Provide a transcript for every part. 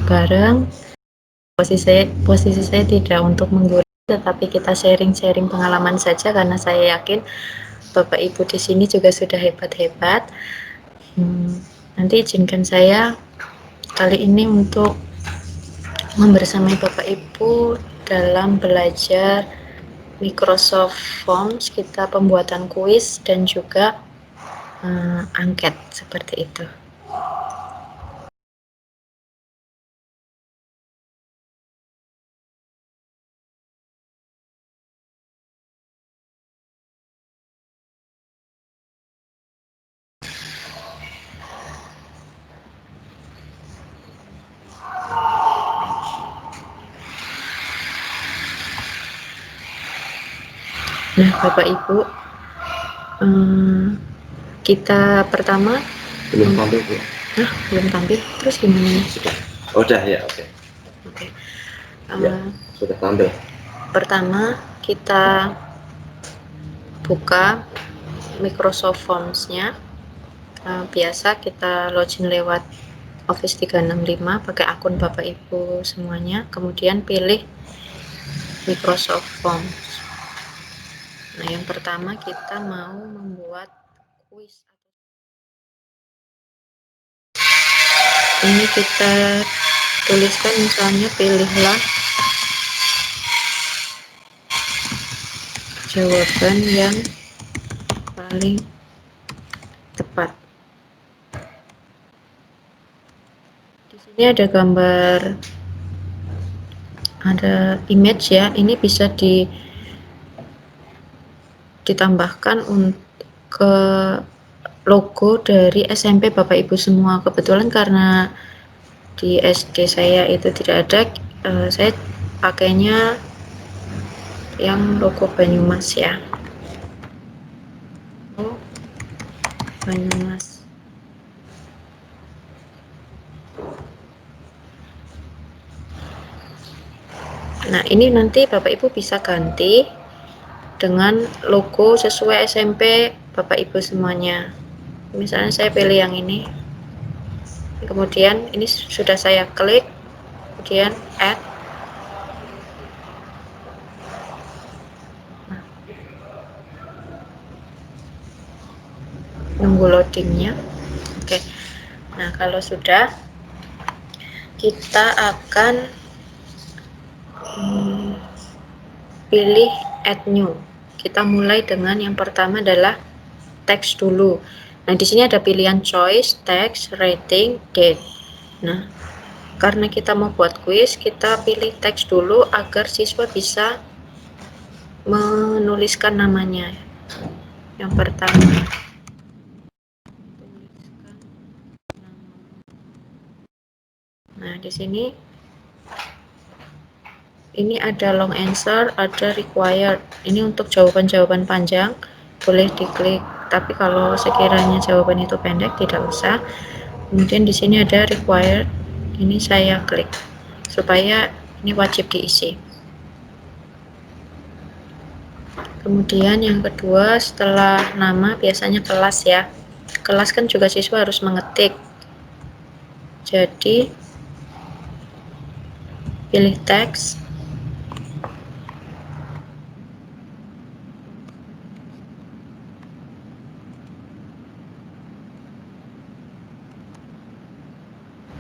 bareng. Posisi saya tidak untuk menggurui, tetapi kita sharing-sharing pengalaman saja, karena saya yakin Bapak Ibu di sini juga sudah hebat-hebat. Nanti izinkan saya kali ini untuk membersamai Bapak Ibu dalam belajar Microsoft Forms, kita pembuatan kuis dan juga angket seperti itu. Nah, Bapak Ibu, kita pertama belum tampil Bu. Belum tampil, terus gimana? Sudah. Oh, udah ya, oke. Oke. Ya, sudah tampil. Pertama kita buka Microsoft Forms-nya. Biasa kita login lewat Office 365 pakai akun Bapak Ibu semuanya, kemudian pilih Microsoft Forms. Nah, yang pertama kita mau membuat kuis. Ini kita tuliskan, misalnya pilihlah jawaban yang paling tepat. Di sini ada gambar, ada image ya. Ini bisa ditambahkan ke logo dari SMP Bapak Ibu semua. Kebetulan karena di SD saya itu tidak ada, saya pakainya yang logo Banyumas ya. Banyumas. Nah, ini nanti Bapak Ibu bisa ganti dengan logo sesuai SMP Bapak Ibu semuanya. Misalnya saya pilih yang ini. Kemudian ini sudah saya klik, kemudian add. Nunggu loadingnya. Oke. Nah, kalau sudah, kita akan pilih add new. Kita mulai dengan yang pertama adalah teks dulu. Nah, di sini ada pilihan choice, text, rating, date. Nah, karena kita mau buat kuis, kita pilih teks dulu agar siswa bisa menuliskan namanya. Yang pertama, nah di sini ini ada long answer, ada required. Ini untuk jawaban-jawaban panjang, boleh diklik. Tapi kalau sekiranya jawaban itu pendek, tidak usah. Kemudian di sini ada required, ini saya klik supaya ini wajib diisi. Kemudian yang kedua, setelah nama biasanya kelas ya. Kelas kan juga siswa harus mengetik. Jadi pilih teks.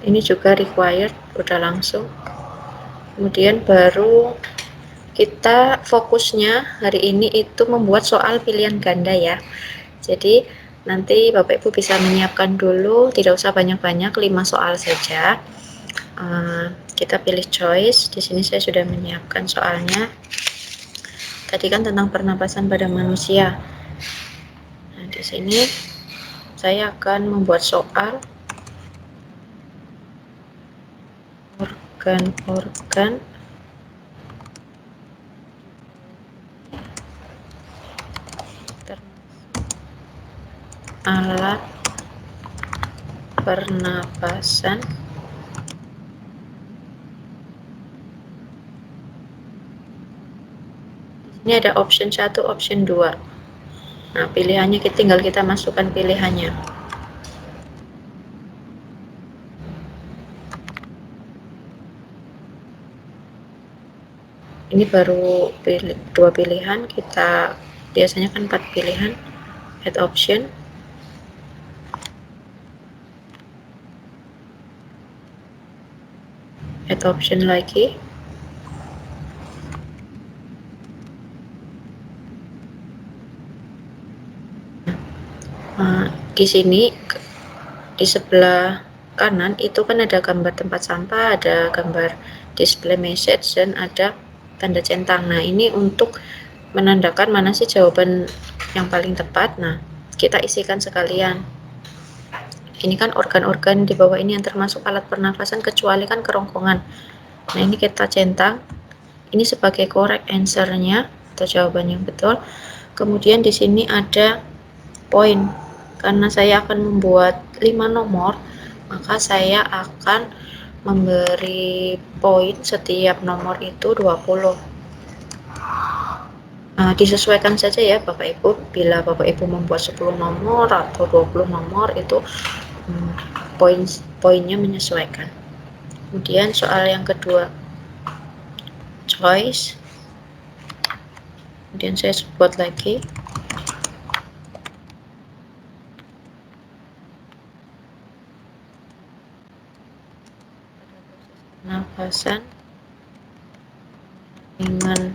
Ini juga required, udah langsung. Kemudian baru kita fokusnya hari ini itu membuat soal pilihan ganda ya. Jadi nanti Bapak Ibu bisa menyiapkan dulu, tidak usah banyak-banyak, 5 soal saja. Kita pilih choice. Di sini saya sudah menyiapkan soalnya. Tadi kan tentang pernapasan pada manusia. Nah, di sini saya akan membuat soal organ-organ alat pernapasan ini ada option 1, option 2. Nah, pilihannya tinggal kita masukkan pilihannya. Ini baru dua pilihan, kita biasanya kan 4 pilihan. Add option, add option lagi, di sini di sebelah kanan itu kan ada gambar tempat sampah, ada gambar display message, dan ada tanda centang. Nah, ini untuk menandakan mana sih jawaban yang paling tepat. Nah, kita isikan sekalian. Ini kan organ-organ di bawah ini yang termasuk alat pernafasan kecuali kan kerongkongan. Nah, ini kita centang. Ini sebagai correct answer-nya atau jawaban yang betul. Kemudian di sini ada poin. Karena saya akan membuat 5 nomor, maka saya akan memberi poin setiap nomor itu 20. Disesuaikan saja ya Bapak Ibu, bila Bapak Ibu membuat 10 nomor atau 20 nomor itu poinnya menyesuaikan. Kemudian soal yang kedua, choice. Kemudian saya buat lagi. Nafasan dengan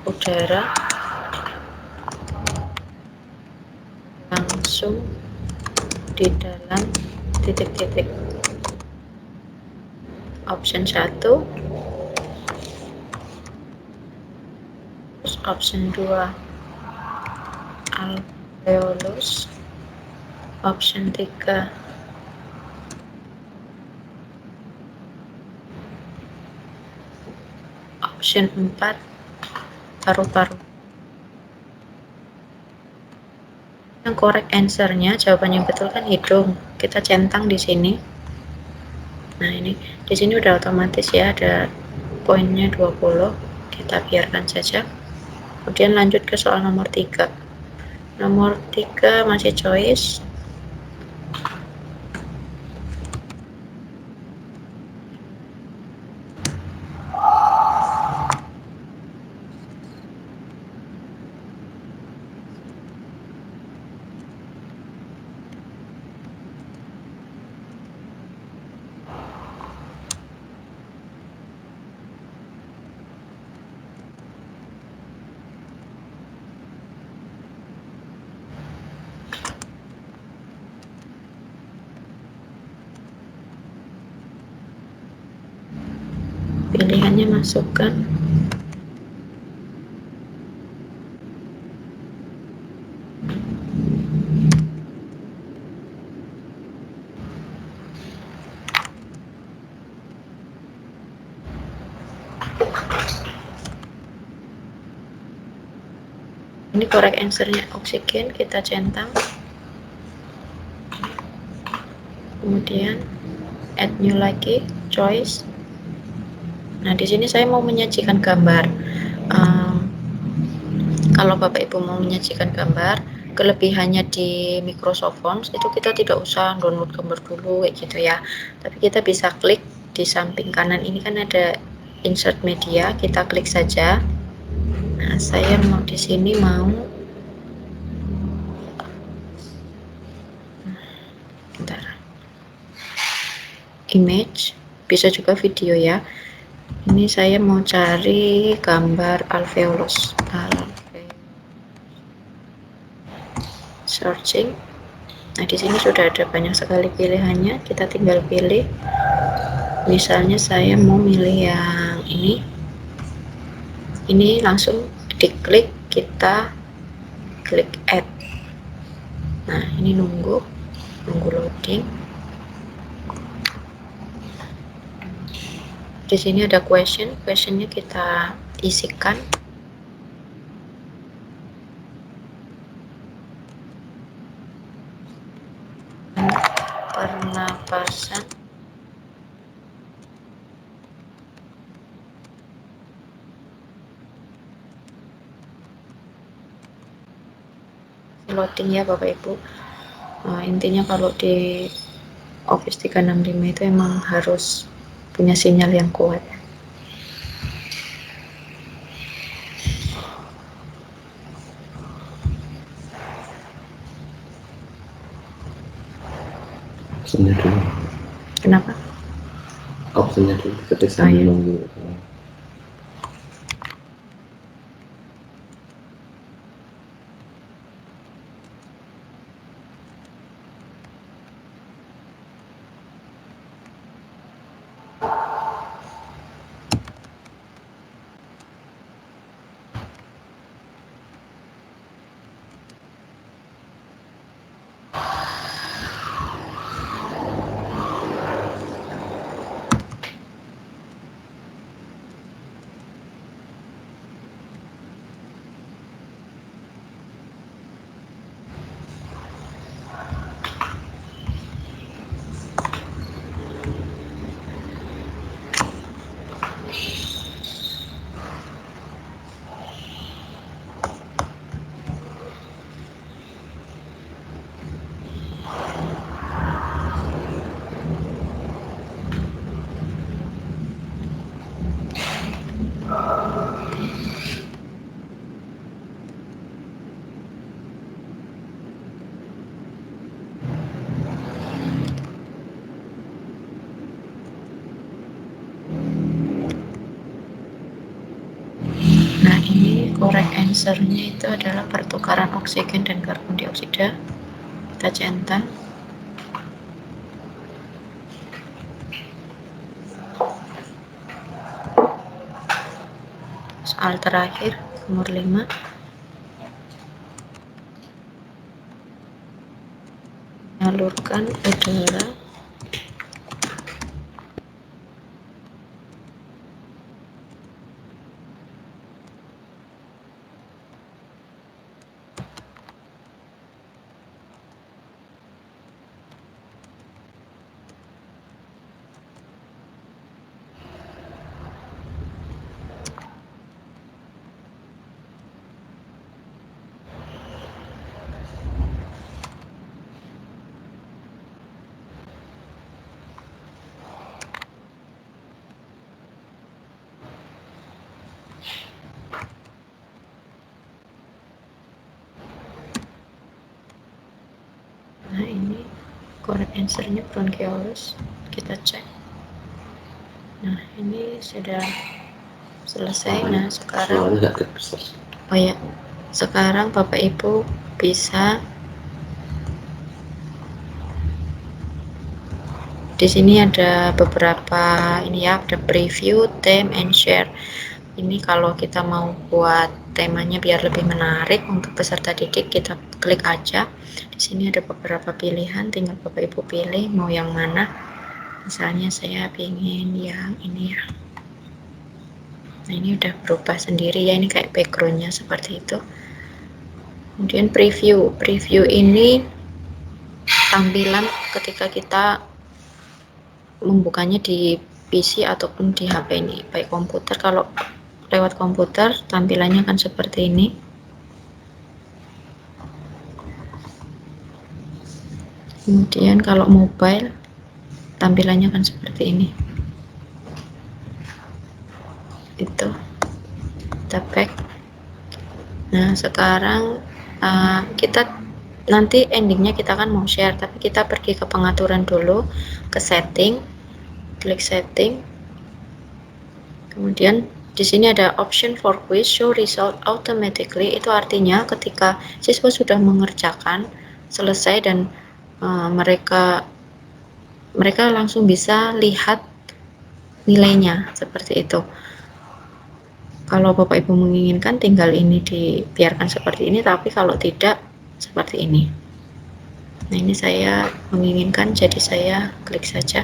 udara langsung di dalam titik-titik. Option 1, terus option 2 alveolus, option 3 option 4 paru-paru. Yang correct answer-nya, jawaban yang betul kan hidung. Kita centang di sini. Nah, ini di sini udah otomatis ya, ada poinnya 20. Kita biarkan saja. Kemudian lanjut ke soal nomor 3. Nomor 3 masih choice. Pilihannya masukkan. Ini correct answer-nya oksigen, kita centang. Kemudian add new lagi, choice. Nah, di sini saya mau menyajikan gambar. Kalau Bapak Ibu mau menyajikan gambar, kelebihannya di Microsoft Fonts itu kita tidak usah download gambar dulu kayak gitu ya. Tapi kita bisa klik di samping kanan ini kan ada insert media, kita klik saja. Nah, saya mau di sini mau image, bisa juga video ya. Ini saya mau cari gambar alveolus. Searching. Nah, di sini sudah ada banyak sekali pilihannya, kita tinggal pilih. Misalnya saya mau milih yang ini. Ini langsung diklik, kita klik add. Nah, ini nunggu loading. Di sini ada questionnya kita isikan. Pernapasan loading ya Bapak Ibu. Intinya kalau di Office 365 itu emang harus punya sinyal yang kuat. Optionnya dulu. Kenapa? Optionnya dulu ketika sambil nunggu. Nah, ini correct answer-nya itu adalah pertukaran oksigen dan karbon dioksida. Kita centang. Soal terakhir, nomor 5. Menyalurkan udara Nah, ini correct answer-nya bronchioles. Kita cek. Nah, ini sudah selesai. Nah, sekarang oh ya, sekarang Bapak Ibu bisa di sini ada beberapa ini ya, ada preview, theme, and share. Ini kalau kita mau buat temanya biar lebih menarik untuk peserta didik, kita klik aja. Di sini ada beberapa pilihan, tinggal Bapak Ibu pilih mau yang mana. Misalnya saya ingin yang ini ya. Nah, ini udah berubah sendiri ya, ini kayak backgroundnya seperti itu. Kemudian preview ini tampilan ketika kita membukanya di PC ataupun di HP ini, baik komputer. Kalau lewat komputer tampilannya akan seperti ini. Kemudian kalau mobile tampilannya akan seperti ini. Itu kita back. Nah, sekarang kita nanti endingnya kita kan mau share, tapi kita pergi ke pengaturan dulu, ke setting, klik setting. Kemudian di sini ada option for quiz show result automatically. Itu artinya ketika siswa sudah mengerjakan selesai dan mereka langsung bisa lihat nilainya seperti itu. Kalau Bapak Ibu menginginkan tinggal ini dibiarkan seperti ini, tapi kalau tidak seperti ini. Nah, ini saya menginginkan, jadi saya klik saja.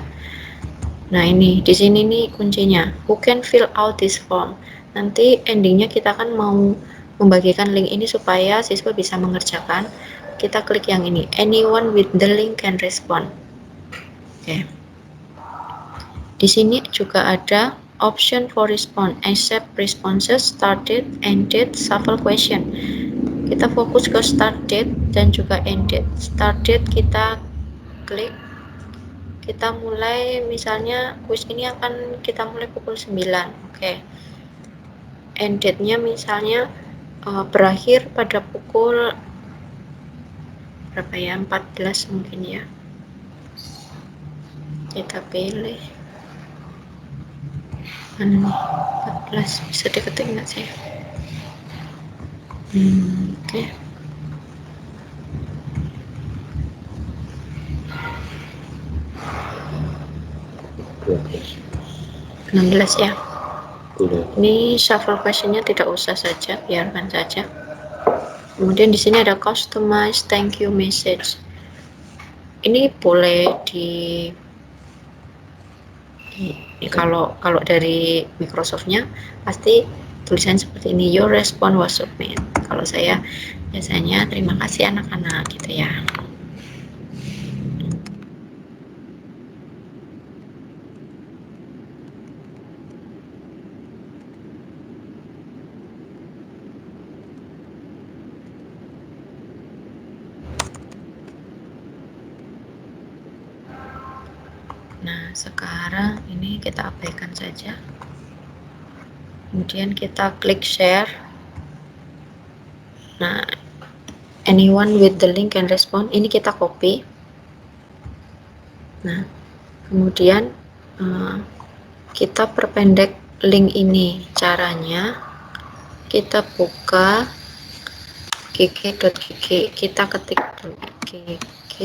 Nah, ini di sini nih kuncinya, who can fill out this form. Nanti endingnya kita kan mau membagikan link ini supaya siswa bisa mengerjakan. Kita klik yang ini, anyone with the link can respond. Oke. Di sini juga ada option for response, accept responses, start date, end date, shuffle question. Kita fokus ke start date dan juga end date. Start date kita klik. Kita mulai, misalnya quiz ini akan kita mulai pukul 9. Oke. End date-nya misalnya berakhir pada pukul berapa ya, 14 mungkin ya. Kita pilih mana nih, 14, bisa diketik nggak sih? Oke. 16 ya. Ini shuffle questionnya tidak usah saja, biarkan saja. Kemudian di sini ada customize thank you message. Ini boleh kalau dari Microsoftnya pasti tulisan seperti ini, your response was submit. Kalau saya biasanya terima kasih anak-anak gitu ya. Nah, sekarang ini kita abaikan saja. Kemudian kita klik share. Nah, anyone with the link can respond. Ini kita copy. Nah, kemudian kita perpendek link ini. Caranya kita buka gg.gg, kita ketik gg.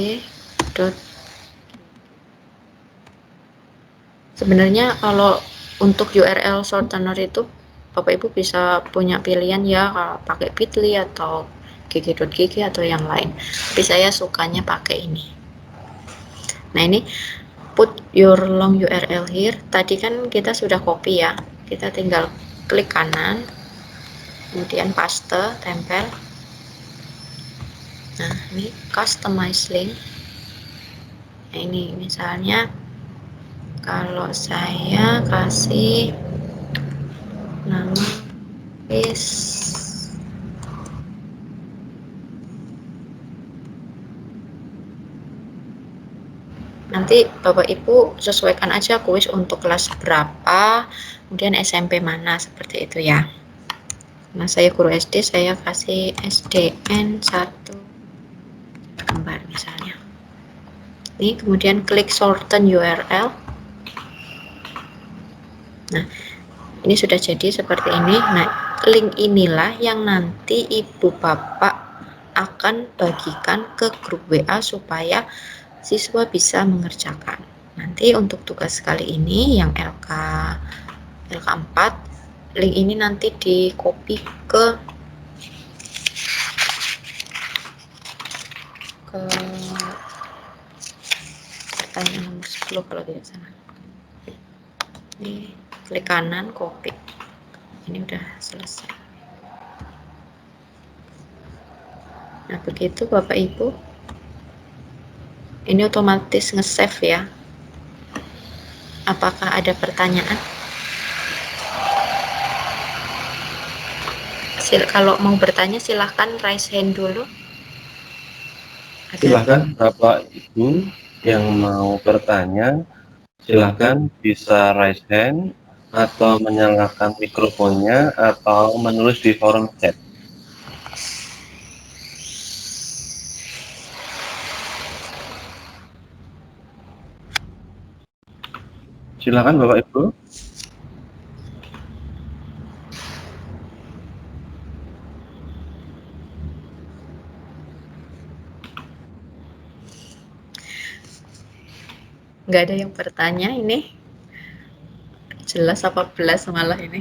Sebenarnya kalau untuk URL shortener itu Bapak Ibu bisa punya pilihan ya, pakai bit.ly atau gg.gg atau yang lain. Tapi saya sukanya pakai ini. Nah, ini put your long URL here. Tadi kan kita sudah copy ya. Kita tinggal klik kanan, kemudian paste, tempel. Nah, ini customize link. Nah, ini misalnya kalau saya kasih nama nanti Bapak Ibu sesuaikan aja kuis untuk kelas berapa, kemudian SMP mana, seperti itu ya. Nah, saya guru SD, saya kasih SDN 1 gambar misalnya. Ini kemudian klik shorten URL. Nah, ini sudah jadi seperti ini. Nah, link inilah yang nanti Ibu Bapak akan bagikan ke grup WA supaya siswa bisa mengerjakan. Nanti untuk tugas kali ini yang LK4, link ini nanti di copy ke pertanyaan nomor 10 kalau tidak salah. Ini klik kanan, copy. Ini udah selesai. Nah, begitu Bapak Ibu. Ini otomatis nge-save ya. Apakah ada pertanyaan? Kalau mau bertanya silahkan raise hand dulu. Silahkan Bapak Ibu yang mau bertanya, silahkan bisa raise hand atau menyalakan mikrofonnya atau menulis di forum chat. Silahkan Bapak Ibu. Nggak ada yang bertanya ini. Jelas apa belas malah ini.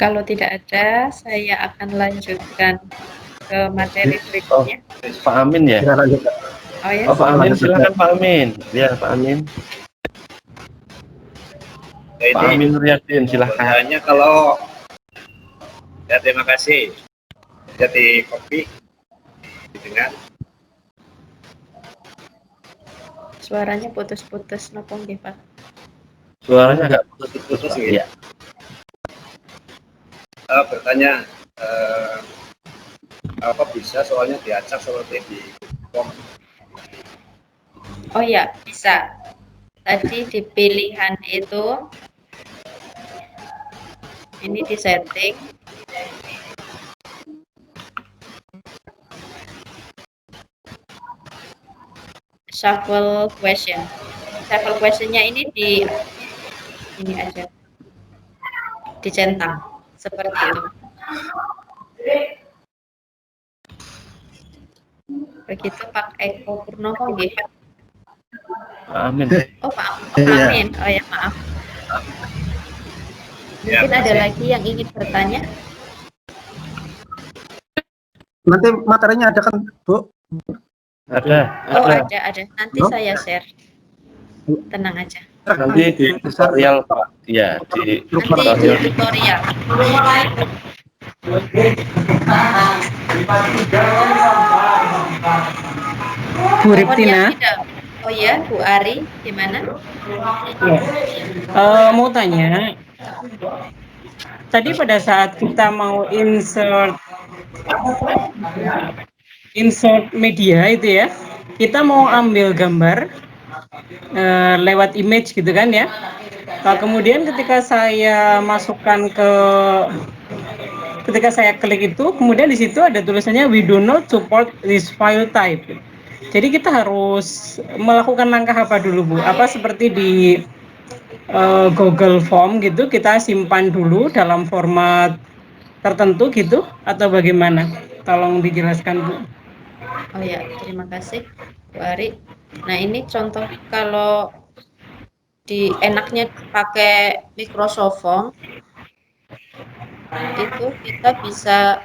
Kalau tidak ada, saya akan lanjutkan ke materi berikutnya. Pak Amin ya? Oh ya, Pak Amin, silakan Pak Amin. Ya, Pak Amin. Pak Amin Riyadin, silahkan. Kalau ya, terima kasih. Jadi kopi didengar. Suaranya putus-putus, nopo nggih, Pak? Suaranya agak putus-putus ya. Bertanya apa bisa soalnya diacak seperti di form? Oh ya, bisa. Tadi di pilihan itu ini di setting. shuffle question. Shuffle questionnya ini ini aja, dicentang seperti itu. Begitu Pak Eko Purnomo nggih. Amin. Oh Pak Amin. Oh ya maaf. Mungkin ada lagi yang ingin bertanya? Nanti materinya ada kan, Bu? Ada. Oh ada. Nanti Oh. saya share. Tenang aja. Nanti di tutorial Pak. Ya, di Nanti di tutorial. Bu Riptina. Oh ya, Bu Ari, gimana? Mau tanya, tadi pada saat kita mau insert media itu ya, kita mau ambil gambar lewat image gitu kan ya. Nah, kemudian ketika saya klik itu, kemudian di situ ada tulisannya we do not support this file type. Jadi kita harus melakukan langkah apa dulu Bu? Apa seperti di Google Form gitu, kita simpan dulu dalam format tertentu gitu, atau bagaimana? Tolong dijelaskan Bu. Oh ya, terima kasih Bu Ari. Nah ini contoh kalau enaknya pakai Microsoft Form, itu kita bisa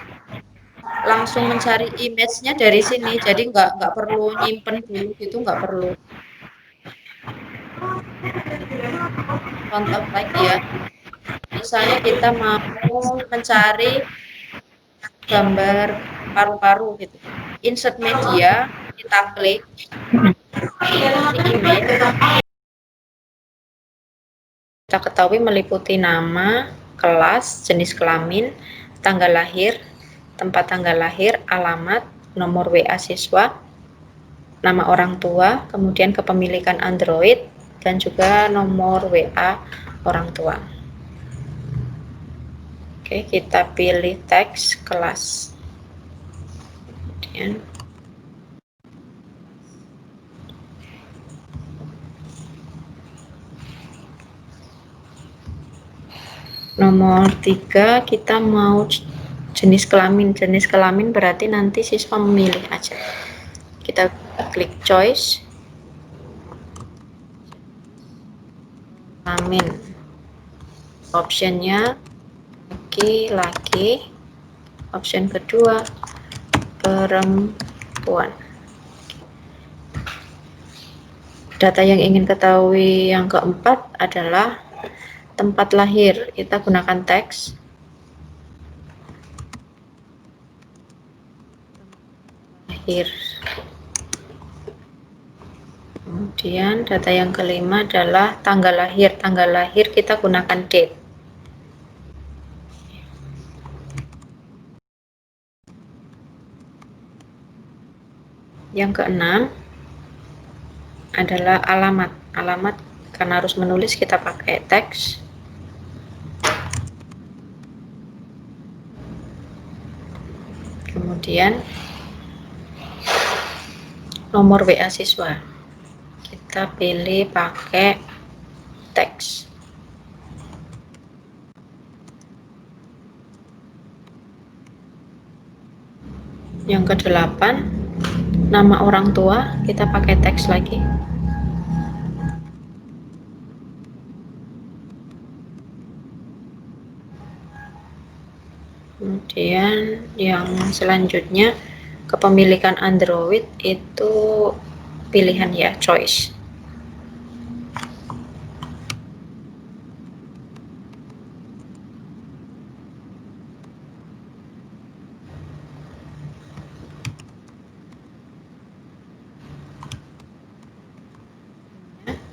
langsung mencari image-nya dari sini, jadi nggak perlu nyimpen dulu gitu, nggak perlu. Contoh lagi ya, misalnya kita mau mencari gambar paru-paru gitu, insert media, kita klik ini image, kita ketahui meliputi nama, kelas, jenis kelamin, tanggal lahir, tempat tanggal lahir, alamat, nomor WA siswa, nama orang tua, kemudian kepemilikan Android, dan juga nomor WA orang tua. Oke, kita pilih teks kelas. Kemudian nomor 3 kita mau jenis kelamin. Jenis kelamin berarti nanti siswa memilih aja. Kita klik choice. Kelamin. Optionnya laki-laki. Option kedua perempuan. Data yang ingin ketahui yang keempat adalah tempat lahir. Kita gunakan teks. Lahir. Kemudian data yang kelima adalah tanggal lahir. Tanggal lahir kita gunakan date. Yang keenam adalah alamat. Alamat karena harus menulis kita pakai teks. Kemudian nomor WA siswa. Kita pilih pakai teks. Yang kedelapan, nama orang tua, kita pakai teks lagi. Kemudian yang selanjutnya, kepemilikan Android itu pilihan ya, choice.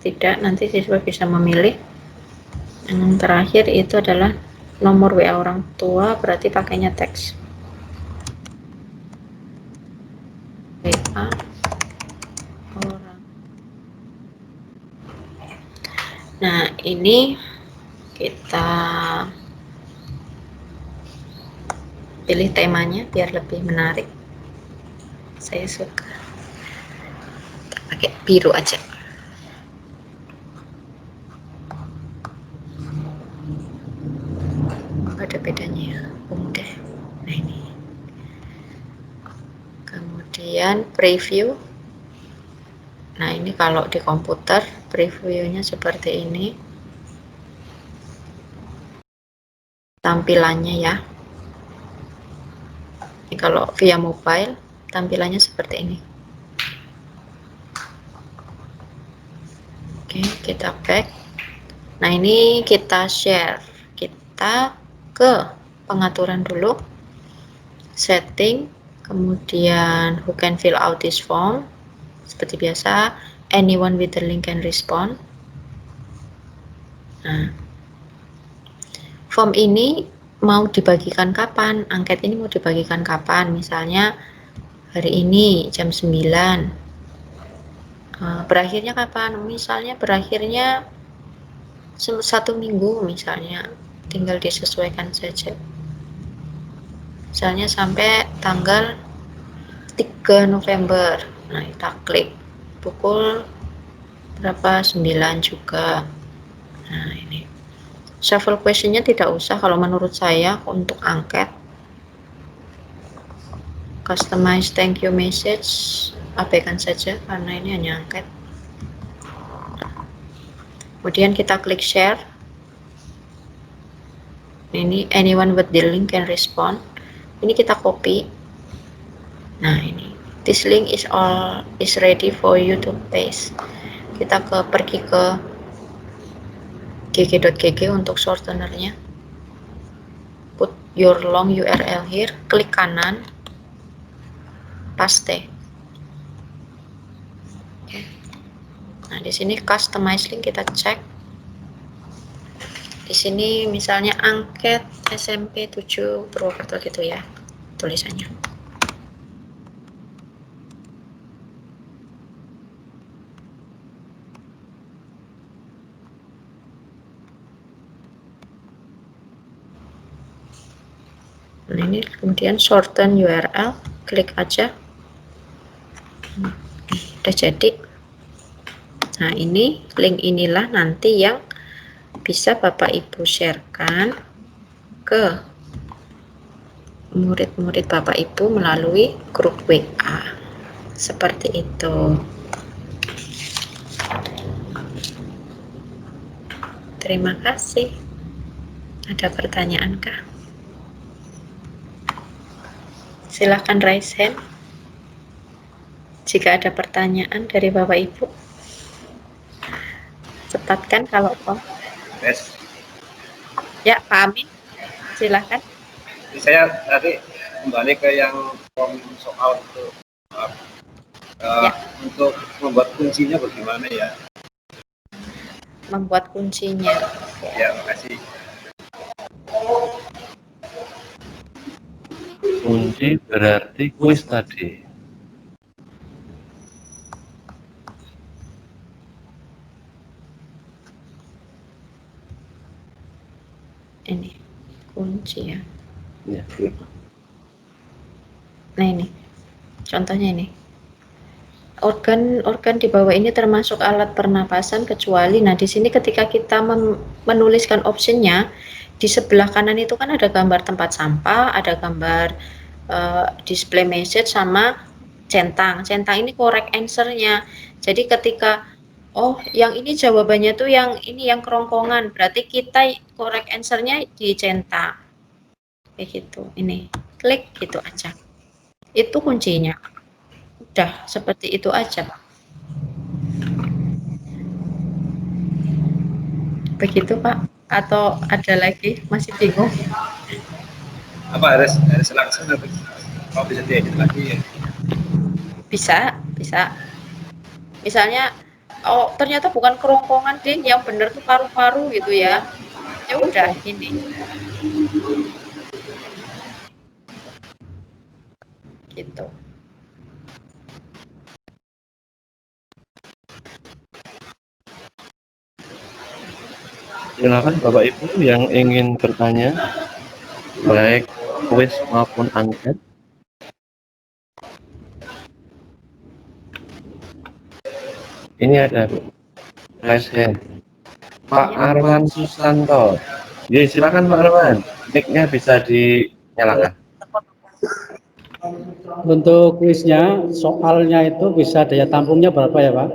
Tidak, nanti siswa bisa memilih. Yang terakhir itu adalah nomor WA orang tua, berarti pakainya teks. WA orang. Nah, ini kita pilih temanya biar lebih menarik. Saya suka. pakai biru aja. Ada bedanya ya, deh. Nah ini. Kemudian preview. Nah ini kalau di komputer previewnya seperti ini tampilannya ya. Ini kalau via mobile tampilannya seperti ini. Oke, kita back. Nah ini kita share, kita ke pengaturan dulu, setting, kemudian who can fill out this form. Seperti biasa, anyone with the link can respond. Nah, form ini mau dibagikan kapan? Angket ini mau dibagikan kapan? Misalnya hari ini jam 9. Berakhirnya kapan? Misalnya berakhirnya 1 minggu misalnya. Tinggal disesuaikan saja. Misalnya sampai tanggal 3 November. Nah, kita klik pukul berapa, 9 juga. Nah ini shuffle questionnya tidak usah kalau menurut saya untuk angket. Customize thank you message abaikan saja karena ini hanya angket. Kemudian kita klik share. Ini anyone with the link can respond. Ini kita copy. Nah ini this link is ready for you to paste. Kita pergi ke gg.gg untuk shortenernya. Put your long URL here. Klik kanan, paste. Oke. Nah di sini customize link kita cek. Di sini misalnya angket SMP 7 Purwokerto gitu ya tulisannya. Nah ini kemudian shorten URL, klik aja. Udah jadi. Nah ini link inilah nanti yang bisa Bapak Ibu sharekan ke murid-murid Bapak Ibu melalui grup WA. Seperti itu. Terima kasih. Ada pertanyaankah? Silahkan raise hand jika ada pertanyaan dari Bapak Ibu. Cepatkan kalau Yes. ya, Pak Amin, silahkan. Saya tadi kembali ke yang form soal itu. Ya. Untuk membuat kuncinya bagaimana ya? Membuat kuncinya. Ya, makasih. Kunci berarti kuis tadi. Ini kunci ya. Ya. Nah ini contohnya ini. Organ di bawah ini termasuk alat pernapasan kecuali. Nah di sini ketika kita menuliskan optionnya di sebelah kanan itu kan ada gambar tempat sampah, ada gambar display message sama centang. Centang ini correct answer-nya. Jadi ketika yang ini jawabannya tuh yang ini yang kerongkongan, berarti kita correct answer-nya di centang. Kayak gitu. Ini klik gitu aja. Itu kuncinya. Udah seperti itu aja, Pak. Begitu, Pak. Atau ada lagi? Masih bingung? Apa harus langsung atau bisa diedit lagi ya? Bisa. Misalnya, ternyata bukan kerongkongan deh, yang bener tuh paru-paru gitu ya. Ya udah ini. Gitu. Silakan Bapak Ibu yang ingin bertanya, baik kuis maupun angket. Ini ada raise hand. Pak Arwan Susanto. Ya, silakan Pak Arwan. Mic-nya bisa dinyalakan. Untuk kuisnya, soalnya itu bisa daya tampungnya berapa ya Pak?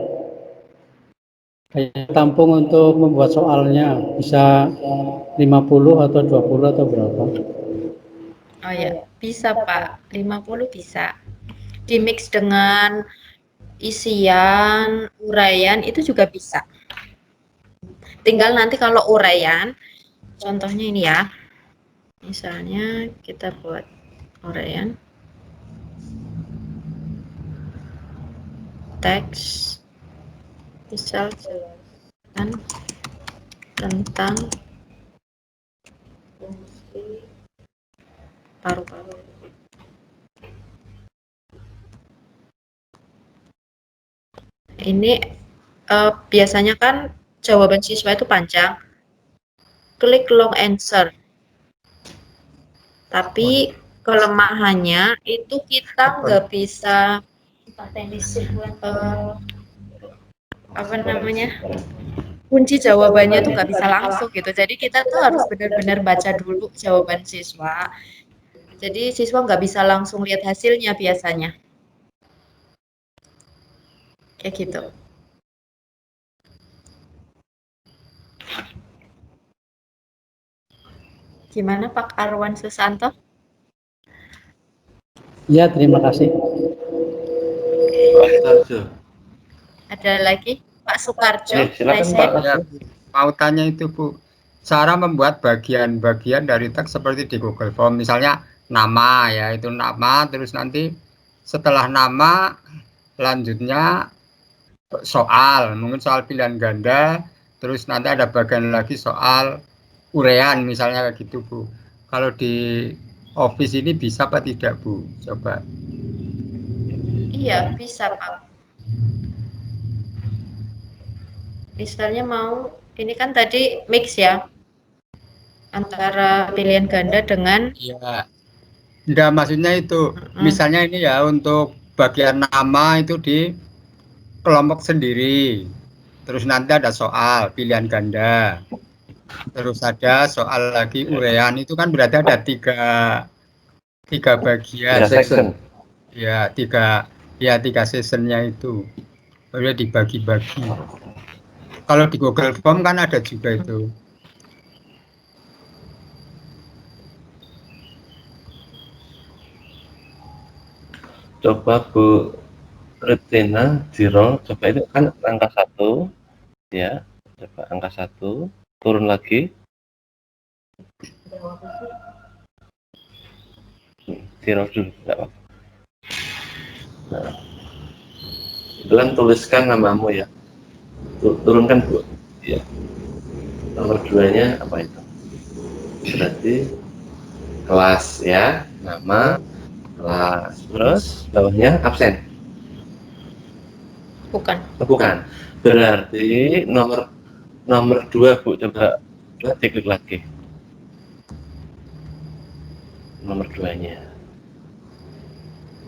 Daya tampung untuk membuat soalnya bisa 50 atau 20 atau berapa? Oh ya, bisa Pak. 50 bisa. Di mix dengan isian, uraian itu juga bisa. Tinggal nanti kalau uraian, contohnya ini ya. Misalnya kita buat uraian. Teks. Misal jelaskan tentang fungsi paru-paru. Ini biasanya kan jawaban siswa itu panjang. Klik long answer. Tapi kelemahannya itu kita nggak bisa apa namanya, kunci jawabannya tuh nggak bisa langsung gitu. Jadi kita tuh harus benar-benar baca dulu jawaban siswa. Jadi siswa nggak bisa langsung lihat hasilnya biasanya. Kayak gitu. Gimana Pak Arwan Susanto? Ya, terima kasih. Ada lagi Pak Sukarjo? Silakan Pak. Ya, mau tanya itu Bu, cara membuat bagian-bagian dari teks seperti di Google Form, misalnya nama ya, itu nama, terus nanti setelah nama lanjutnya soal, mungkin soal pilihan ganda, terus nanti ada bagian lagi soal uraian misalnya kayak gitu Bu. Kalau di Office ini bisa apa tidak Bu? Coba. Iya, bisa Pak. Misalnya mau, ini kan tadi mix ya, antara pilihan ganda dengan... Iya. Enggak, maksudnya itu, misalnya ini ya untuk bagian nama itu di kelompok sendiri. Terus nanti ada soal pilihan ganda. Terus ada soal lagi uraian, itu kan berarti ada tiga bagian. Section. Ya, tiga seasonnya itu. Boleh dibagi-bagi. Kalau di Google Form kan ada juga itu. Coba Bu Retina di roll, coba itu kan angka 1 ya, coba angka 1 turun lagi, di roll dulu, enggak apa-apa. Nah, itu kan tuliskan namamu ya, turunkan Bu ya, nomor 2 nya apa itu, berarti kelas ya, nama, kelas, terus bawahnya absen. Bukan. Bukan. Berarti nomor 2 Bu, coba klik lagi. Nomor 2-nya.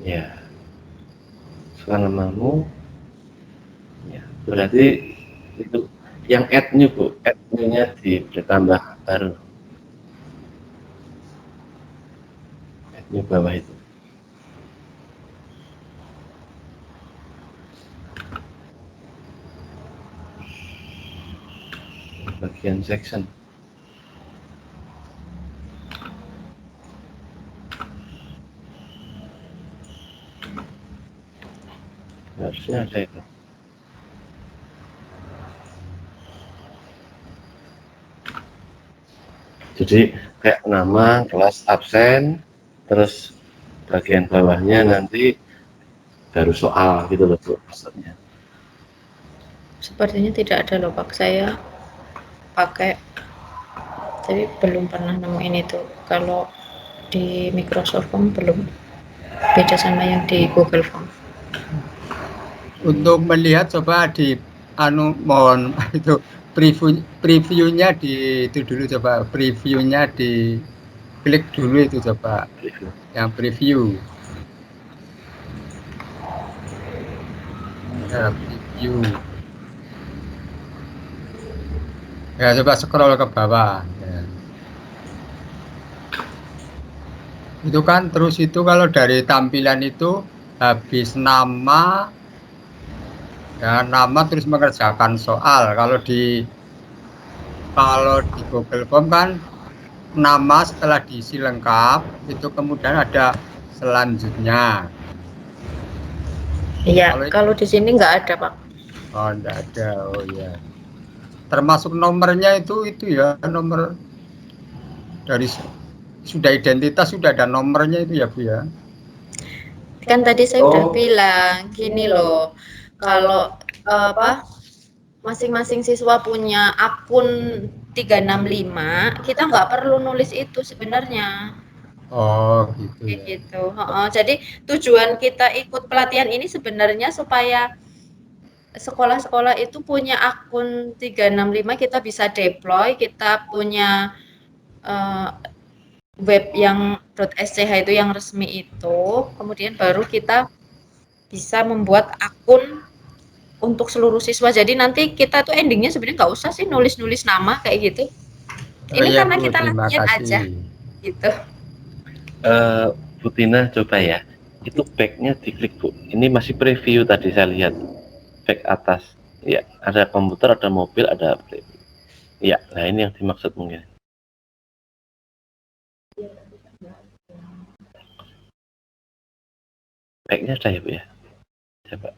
Ya. Soal namamu. Ya, berarti itu yang add-nya Bu, add-nya ditambah baru. Add-nya bawah itu. Bagian section. Harusnya ada itu. Jadi kayak nama, kelas, absen, terus bagian bawahnya nanti baru soal gitu loh Bu, maksudnya. Sepertinya tidak ada loh Pak, saya pakai, tapi belum pernah nemuin itu. Kalau di Microsoft Form belum, beda sama yang di Google Form. Untuk melihat coba di mohon itu previewnya di itu dulu, coba previewnya di klik dulu itu, coba yang preview ya, preview Ya, coba scroll ke bawah. Ya. Itu kan terus itu kalau dari tampilan itu habis nama, ya nama terus mengerjakan soal. Kalau di Google Form kan nama setelah diisi lengkap itu kemudian ada selanjutnya. Iya, kalau di sini nggak ada, Pak. Oh, enggak ada. Oh ya. Termasuk nomornya itu ya, nomor dari sudah identitas sudah ada nomornya itu ya, Bu ya. Kan tadi saya udah bilang gini loh, kalau masing-masing siswa punya akun 365, kita nggak perlu nulis itu sebenarnya. Oh, gitu Kayak ya. gitu. Jadi tujuan kita ikut pelatihan ini sebenarnya supaya sekolah-sekolah itu punya akun 365, kita bisa deploy, kita punya web yang .sch itu yang resmi itu, kemudian baru kita bisa membuat akun untuk seluruh siswa. Jadi nanti kita tuh endingnya sebenarnya nggak usah sih nulis-nulis nama kayak gitu. Ini iya, karena Bu, kita terima latihan kasih. aja gitu. Bu Tina coba ya, itu back-nya diklik Bu. Ini masih preview tadi saya lihat, back atas. Ya, ada komputer, ada mobil, ada preview. Ya, nah ini yang dimaksud mungkin. Back-nya ada ya Bu ya? Coba.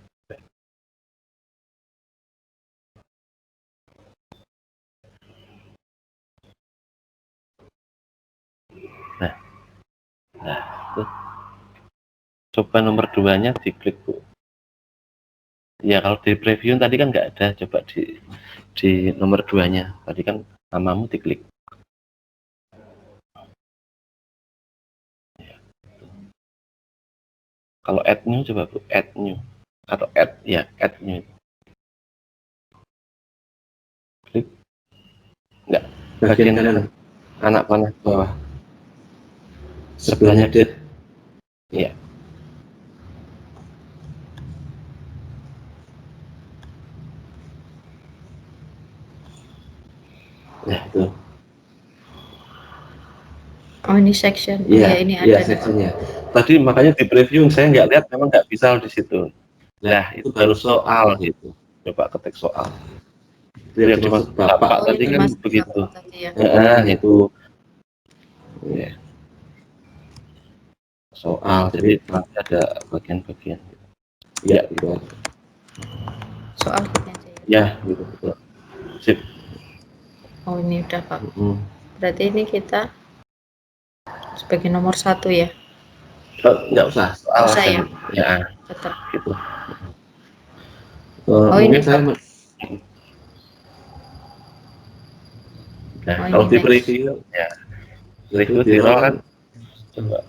Nah, tuh. Coba nomor 2-nya diklik Bu. Ya kalau di preview tadi kan nggak ada, coba di nomor 2-nya. Tadi kan namamu diklik. Ya. Kalau add new coba Bu, add new atau add new. Klik. Enggak, bagian kanan. Anak panah bawah. Sebelahnya date. Iya. Nah, itu. Oh, ini section. Iya, Ya, ini ada. sectionnya. Tadi makanya di preview saya nggak lihat, memang nggak bisa di situ. Nah, itu baru soal gitu. Coba ketik soal. Itu yang dimaksud Bapak tadi kan begitu. Tadi ya. Nah, itu. Ya. Soal, jadi nanti ada bagian-bagian. Ya, gitu. Soal aja ya. Ya, gitu. Sip. Oh, ini udah Pak. Berarti ini kita sebagai nomor 1 ya? Nggak usah. Soal saya. Ya, Tetap. gitu. Oh, mungkin ini saya Nah, Oh, kalau ini di next. preview, ya. Preview di roll kan. Coba.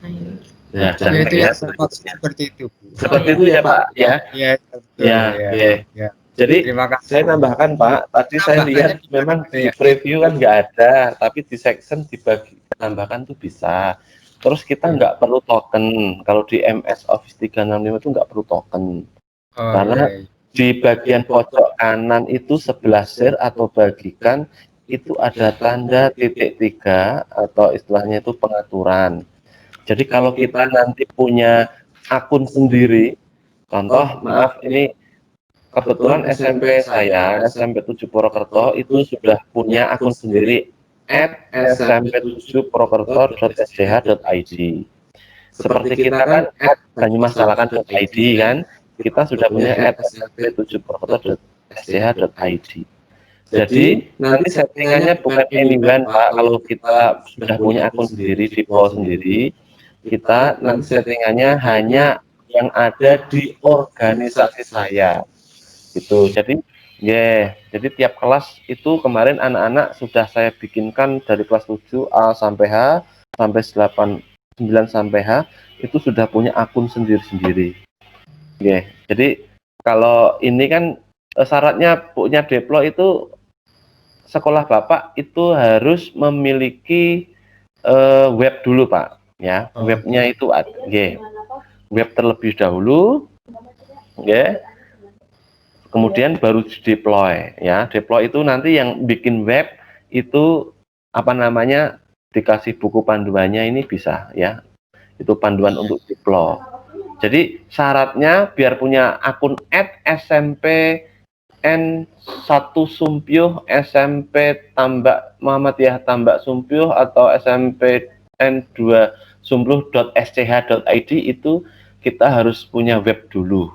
Nah, ini. Nah, Ya, itu ya, ya seperti itu, Bu. seperti itu ya Pak, ya. Ya, betul, Ya, oke. ya. Jadi Terima kasih. saya nambahkan Pak, tadi saya lihat memang di preview kan nggak ada, tapi di section dibagi tambahkan tuh bisa. Terus kita nggak perlu token. Kalau di MS Office 365 itu nggak perlu token. Oh, Karena iya. di bagian pojok kanan itu sebelah share atau bagikan itu ada tanda titik 3 atau istilahnya itu pengaturan. Jadi kalau kita nanti punya akun sendiri, contoh maaf ini kebetulan SMP saya, SMP 7 Purwokerto itu sudah punya akun sendiri @smp7purwokerto.sch.id. Seperti kita kan @banyumasalakan.id kan, kita sudah punya @smp7purwokerto.sch.id. Jadi nanti settingannya bukan anyone Pak, kalau kita sudah punya akun sendiri, Vivo sendiri, kita nanti settingannya hanya yang ada di organisasi saya. Gitu. Jadi jadi tiap kelas itu kemarin anak-anak sudah saya bikinkan dari kelas 7A sampai H sampai 9 sampai H itu sudah punya akun sendiri-sendiri. Jadi kalau ini kan syaratnya punya deploy itu sekolah Bapak itu harus memiliki web dulu Pak, ya. Webnya itu ada, web terlebih dahulu, kemudian baru deploy ya. Deploy itu nanti yang bikin web itu apa namanya, dikasih buku panduannya ini bisa ya. Itu panduan untuk deploy. Jadi syaratnya biar punya akun @SMPN1 Sumpyuh, SMP Tambak Muhammadiyah Tambak Sumpyuh atau SMPN2 Sumpyuh.sch.id itu kita harus punya web dulu.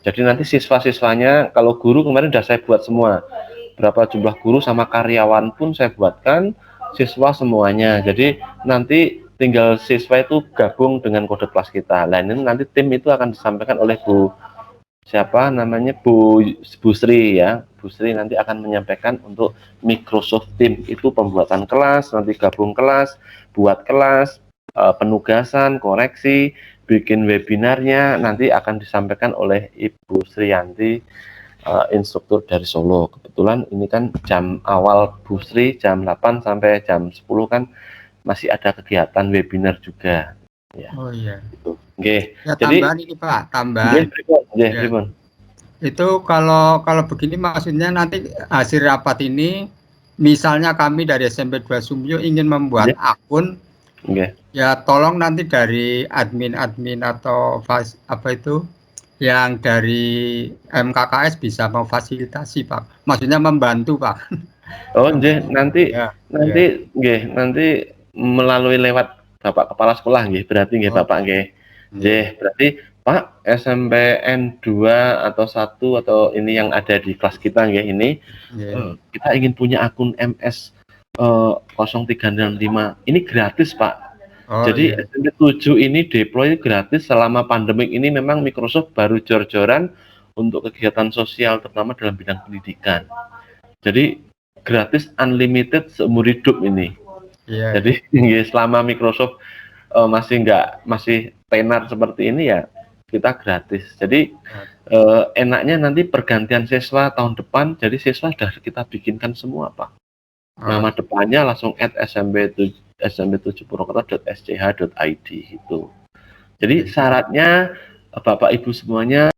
Jadi nanti siswa-siswanya, kalau guru kemarin sudah saya buat semua. Berapa jumlah guru sama karyawan pun saya buatkan, siswa semuanya. Jadi nanti tinggal siswa itu gabung dengan kode kelas kita. Nah, ini nanti tim itu akan disampaikan oleh Bu siapa namanya, Bu Sri ya. Bu Sri nanti akan menyampaikan untuk Microsoft Teams itu pembuatan kelas, nanti gabung kelas, buat kelas, penugasan, koreksi, bikin webinarnya nanti akan disampaikan oleh Ibu Sriyanti, instruktur dari Solo. Kebetulan ini kan jam awal Bu Sri jam 8 sampai jam 10 kan masih ada kegiatan webinar juga. Ya. Oh iya. Gitu. Oke. Ya, Jadi tambahan ini Pak, tambahan. Ya. Itu kalau begini maksudnya nanti hasil rapat ini, misalnya kami dari SMP 2 Sumpyuh ingin membuat akun, ya tolong nanti dari admin atau apa itu yang dari MKKS bisa memfasilitasi Pak, maksudnya membantu Pak. Oh nanti nanti melalui lewat Bapak Kepala Sekolah berarti Bapak berarti Pak SMPN 2 atau 1 atau ini yang ada di kelas kita ini kita ingin punya akun MS 0365 ini gratis Pak. Jadi SMP 7 ini deploy gratis selama pandemik ini. Memang Microsoft baru jor-joran untuk kegiatan sosial terutama dalam bidang pendidikan. Jadi gratis unlimited seumur hidup ini. Jadi selama Microsoft masih tenar seperti ini ya kita gratis. Jadi enaknya nanti pergantian siswa tahun depan, jadi siswa sudah kita bikinkan semua Pak. Nama depannya langsung @smp7purwokerto.sch.id itu. Jadi syaratnya Bapak Ibu semuanya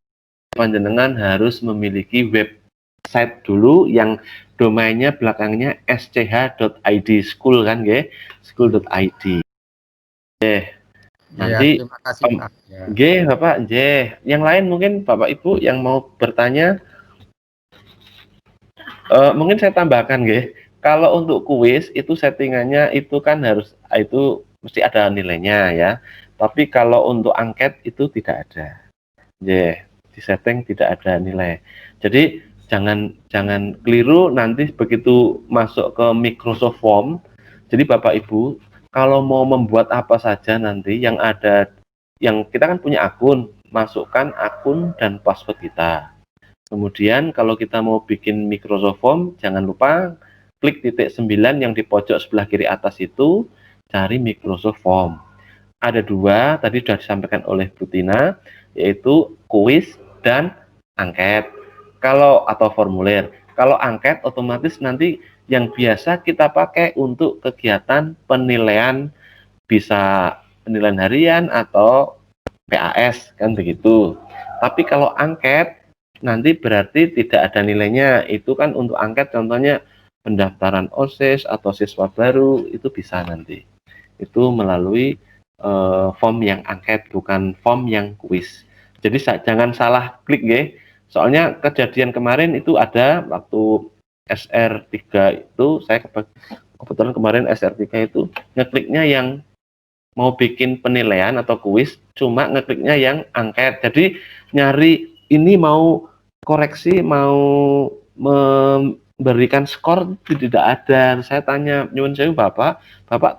panjenengan harus memiliki website dulu yang domainnya belakangnya sch.id school kan school.id. Nanti Bapak yang lain mungkin Bapak Ibu yang mau bertanya, mungkin saya tambahkan kalau untuk kuis itu settingannya itu kan harus itu mesti ada nilainya ya. Tapi kalau untuk angket itu tidak ada. Di setting tidak ada nilai. Jadi jangan keliru nanti begitu masuk ke Microsoft Form. Jadi Bapak Ibu kalau mau membuat apa saja nanti yang ada, yang kita kan punya akun, masukkan akun dan password kita. Kemudian kalau kita mau bikin Microsoft Form, jangan lupa klik titik 9 yang di pojok sebelah kiri atas itu, cari Microsoft Form. Ada dua, tadi sudah disampaikan oleh Bu Tina, yaitu kuis dan angket. Atau formulir. Kalau angket otomatis nanti yang biasa kita pakai untuk kegiatan penilaian, bisa penilaian harian atau PAS kan begitu. Tapi kalau angket nanti berarti tidak ada nilainya. Itu kan untuk angket contohnya pendaftaran OSIS atau siswa baru itu bisa nanti. Itu melalui form yang angket, bukan form yang kuis. Jadi jangan salah klik Soalnya kejadian kemarin itu ada waktu SR3 itu, saya kebetulan kemarin SR3 itu ngekliknya yang mau bikin penilaian atau kuis, cuma ngekliknya yang angket. Jadi nyari ini mau koreksi, mau memberikan skor tidak ada. Saya tanya, nyuwun sewu Bapak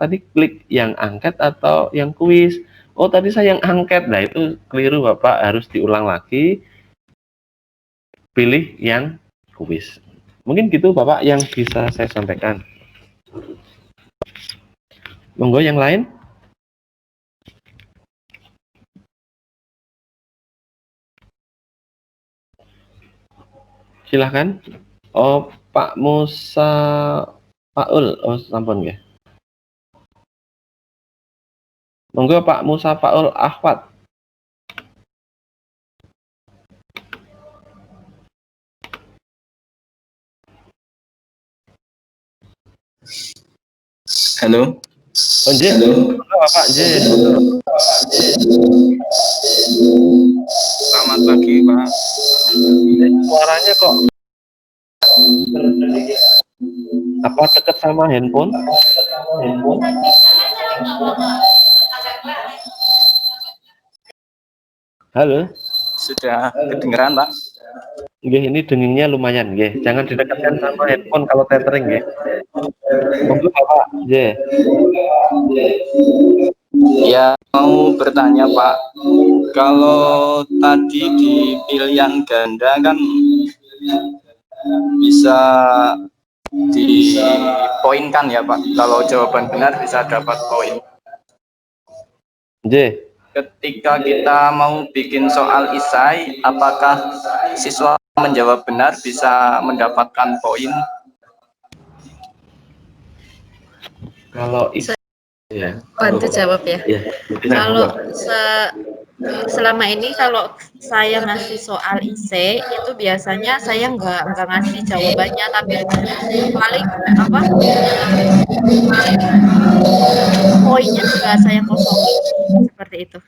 tadi klik yang angket atau yang kuis? Oh tadi saya yang angket. Nah itu keliru Bapak, harus diulang lagi, pilih yang kuis. Mungkin gitu Bapak yang bisa saya sampaikan. Monggo yang lain. Silahkan. Oh Pak Musa Faul, sampun ya. Monggo Pak Musa Faul Ahwat. Halo. Oh, Nje, Bapak Nje. Selamat pagi, Pak. Suaranya kok apa dekat sama handphone? Halo. Sudah kedengeran, Pak? Nggih, ini dengingnya lumayan nggih. Jangan didekatkan sama handphone kalau tethering nggih. Monggo Bapak nggih. Ya, mau bertanya, Pak. Kalau tadi di pilihan ganda kan bisa dipoinkan ya, Pak. Kalau jawaban benar bisa dapat poin. Nggih. Ketika kita mau bikin soal isai, apakah siswa menjawab benar bisa mendapatkan poin? Kalau ya. Bantu jawab ya. Ya, Kalau selama ini kalau saya ngasih soal IC itu biasanya saya nggak ngasih jawabannya, tapi paling apa poinnya juga saya kosongin seperti itu.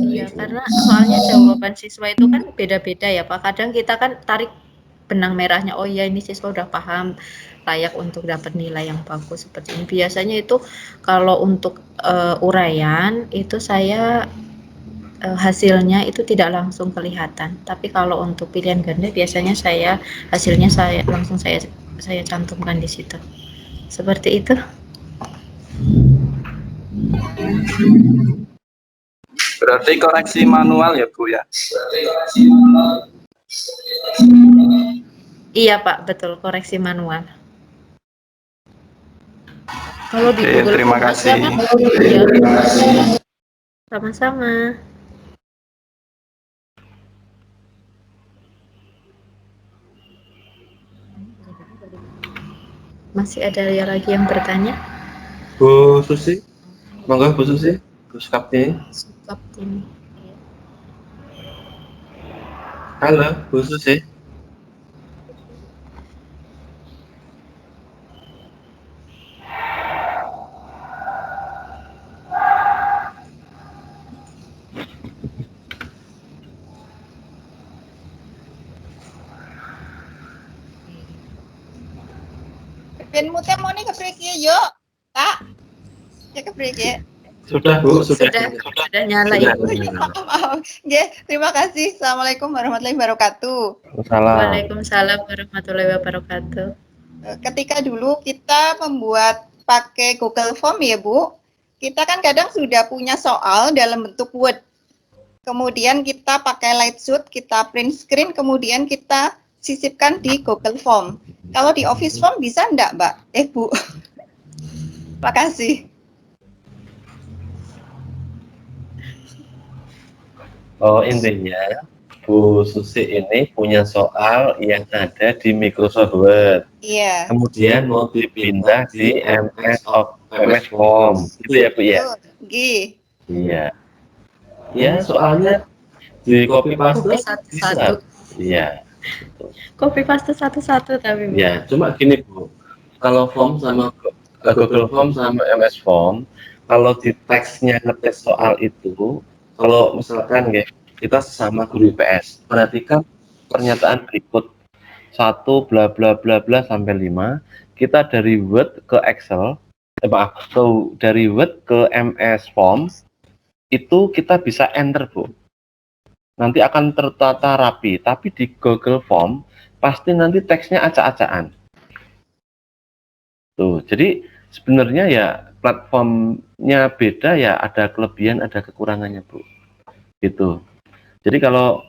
Iya, karena soalnya jawaban siswa itu kan beda-beda ya Pak. Kadang kita kan tarik benang merahnya, oh iya ini siswa udah paham, layak untuk dapat nilai yang bagus seperti ini. Biasanya itu kalau untuk uraian itu saya hasilnya itu tidak langsung kelihatan. Tapi kalau untuk pilihan ganda biasanya hasilnya langsung saya cantumkan di situ. Seperti itu. Berarti koreksi manual ya, Bu ya? Iya Pak, betul, koreksi manual. Kalau di Google terima kasih. Ya, sama-sama. Masih ada lagi yang bertanya? Bu Susi, monggo Bu Susi, Bu Kapten. Kapten. Halo, Bu Susi. Penmu teh mau nih kepriki yuk, Kak. Ya kepriki. Sudah Bu, sudah nyala ya. Maaf. Terima kasih. Assalamualaikum warahmatullahi wabarakatuh. Waalaikumsalam warahmatullahi wabarakatuh. Ketika dulu kita membuat pakai Google Form ya Bu, kita kan kadang sudah punya soal dalam bentuk Word. Kemudian kita pakai Lightshoot, kita print screen, kemudian kita sisipkan di Google Form. Kalau di Office Form bisa enggak, Mbak? Bu. Makasih. Oh, intinya Bu Susi ini punya soal yang ada di Microsoft Word. Iya. Kemudian mau dipindah di MS Form. Gitu ya, Bu ya? Iya. Ya, soalnya di copy paste satu-satu. Iya. Copy paste satu-satu tapi Bu. Ya, cuma gini Bu. Kalau form sama Google Form sama MS Form, kalau di teksnya ngetes soal itu, kalau misalkan ya kita sesama guru IPS, perhatikan pernyataan berikut 1 bla bla bla bla sampai 5, kita dari Word ke Excel, dari Word ke MS Form, itu kita bisa enter Bu. Nanti akan tertata rapi, tapi di Google Form pasti nanti teksnya acak-acakan. Tuh, jadi sebenarnya ya platformnya beda ya, ada kelebihan, ada kekurangannya Bu. Gitu. Jadi kalau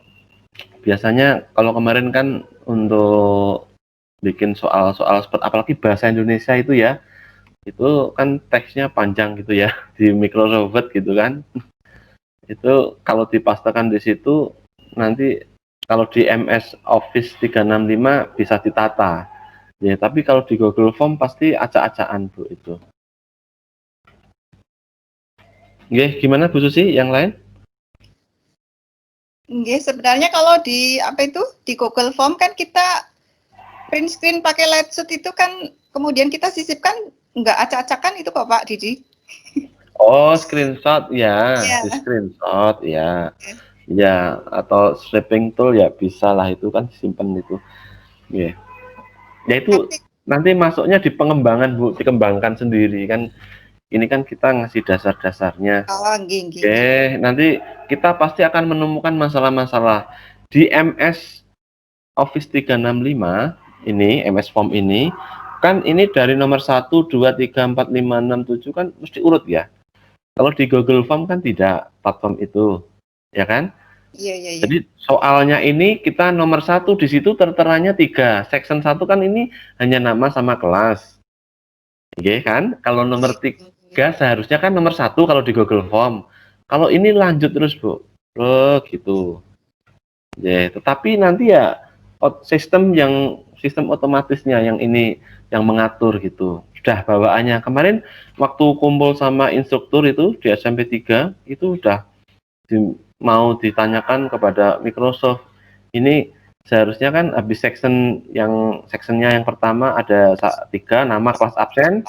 biasanya kalau kemarin kan untuk bikin soal-soal seperti apalagi bahasa Indonesia itu ya, itu kan teksnya panjang gitu ya di Microsoft Word gitu kan. Itu kalau dipastekan di situ nanti kalau di MS Office 365 bisa ditata. Ya, tapi kalau di Google Form pasti acak-acakan Bu itu. Oke, gimana Bu Susi? Yang lain? Nggih, sebenarnya kalau di apa itu di Google Form kan kita print screen pakai Lightsuit itu kan kemudian kita sisipkan nggak acak-acakan itu kok Pak Didi. Oh, screenshot ya, Iya. di screenshot ya. Ya, atau stripping tool ya bisa lah, itu kan simpen itu. Ya. Ya itu nanti masuknya di pengembangan Bu, dikembangkan sendiri kan. Ini kan kita ngasih dasar-dasarnya. Oh, nggih. Oke, nanti kita pasti akan menemukan masalah-masalah di MS Office 365 ini, MS Form ini kan ini dari nomor 1, 2, 3, 4, 5, 6, 7 kan mesti urut ya. Kalau di Google Form kan tidak platform itu, ya kan? Iya. Jadi soalnya ini kita nomor 1 di situ terteranya 3. Section 1 kan ini hanya nama sama kelas. Oke kan? Kalau nomor 3 seharusnya kan nomor 1 kalau di Google Form. Kalau ini lanjut terus Bu. Oh gitu. Ya, tetapi nanti ya sistem otomatisnya yang ini yang mengatur gitu. Sudah bawaannya. Kemarin waktu kumpul sama instruktur itu di SMP 3 itu udah mau ditanyakan kepada Microsoft. Ini seharusnya kan habis sectionnya yang pertama ada 3 nama kelas absen,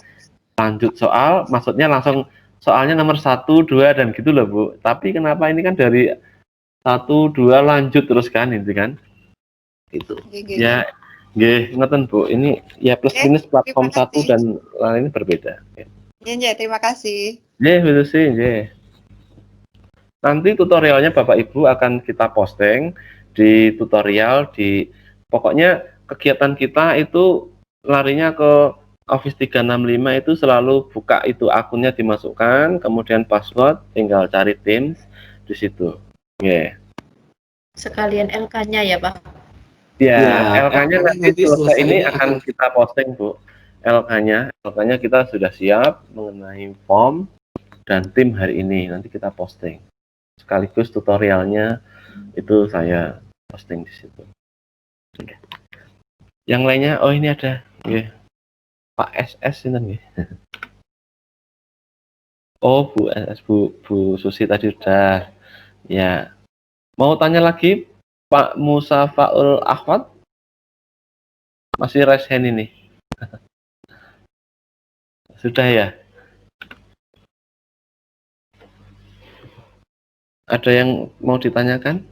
lanjut soal, maksudnya langsung soalnya nomor 1, 2 dan gitu loh Bu. Tapi kenapa ini kan dari 1, 2 lanjut terus kan itu kan? Itu. Ya, nggih, ngoten Bu. Ini ya plus minus platform 1 dan lain ini berbeda. Iya, terima kasih. Nggih, betul sih, nggih. Nanti tutorialnya Bapak Ibu akan kita posting di tutorial pokoknya kegiatan kita itu larinya ke Office 365 itu selalu buka itu akunnya dimasukkan, kemudian password tinggal cari Teams di situ. Yeah. Sekalian LK-nya ya Pak. Ya, LK-nya nanti selesai ini akan kita posting Bu. LK-nya kita sudah siap mengenai form dan tim hari ini, nanti kita posting. Sekaligus tutorialnya itu saya posting di situ. Yang lainnya, oh ini ada, Pak SS ini nih. Oh Bu SS, Bu Susi tadi sudah. Ya, mau tanya lagi Pak Musafaul Ahmad? Masih raise hand ini. Sudah ya? Ada yang mau ditanyakan?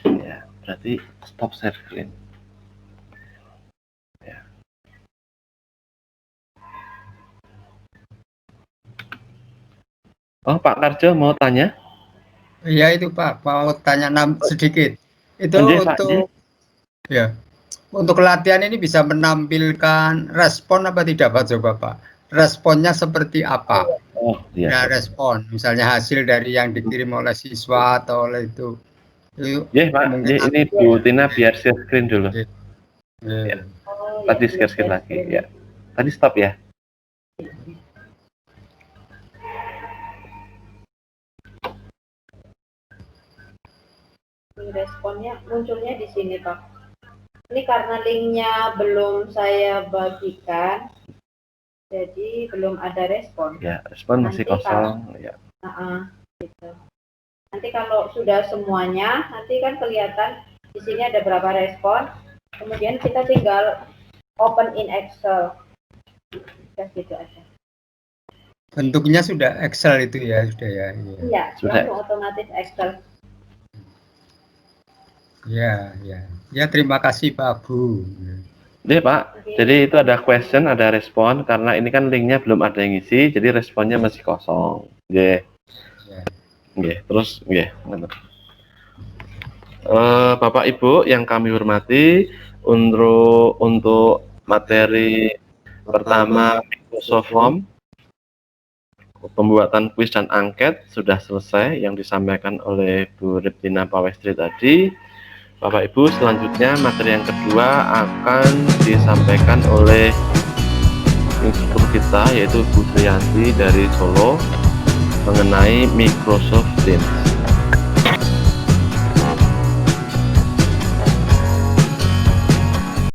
Ya, berarti stop share screen. Ya. Oh, Pak Karjo mau tanya? Iya itu Pak, mau tanya sedikit. Itu untuk ya, untuk latihan ini bisa menampilkan respon apa tidak Pak? Coba Pak, responnya seperti apa? Oh, iya. Ya respon, misalnya hasil dari yang dikirim oleh siswa atau oleh itu Ya Pak, ini Bu Tina biar share screen dulu. Ya. Tadi share screen lagi ya. Tadi stop ya. Responnya munculnya di sini Pak. Ini karena linknya belum saya bagikan, jadi belum ada respon. Ya, respon masih kosong. Ya. Gitu. Nanti kalau sudah semuanya, nanti kan kelihatan di sini ada berapa respon. Kemudian kita tinggal open in Excel. Gitu aja. Bentuknya sudah Excel itu ya, sudah ya. Iya, langsung otomatis Excel. Ya, ya. Ya, terima kasih Pak Bu. Deh Pak, jadi itu ada question, ada respon, karena ini kan linknya belum ada yang isi, jadi responnya masih kosong. Oke. Oke, terus oke. Bapak Ibu yang kami hormati, untuk materi pertama Microsoft Form, pembuatan kuis dan angket sudah selesai yang disampaikan oleh Bu Reptina Pawestri tadi. Bapak Ibu, selanjutnya materi yang kedua akan disampaikan oleh instruktur kita, yaitu Bu Triyanti dari Solo, mengenai Microsoft Teams.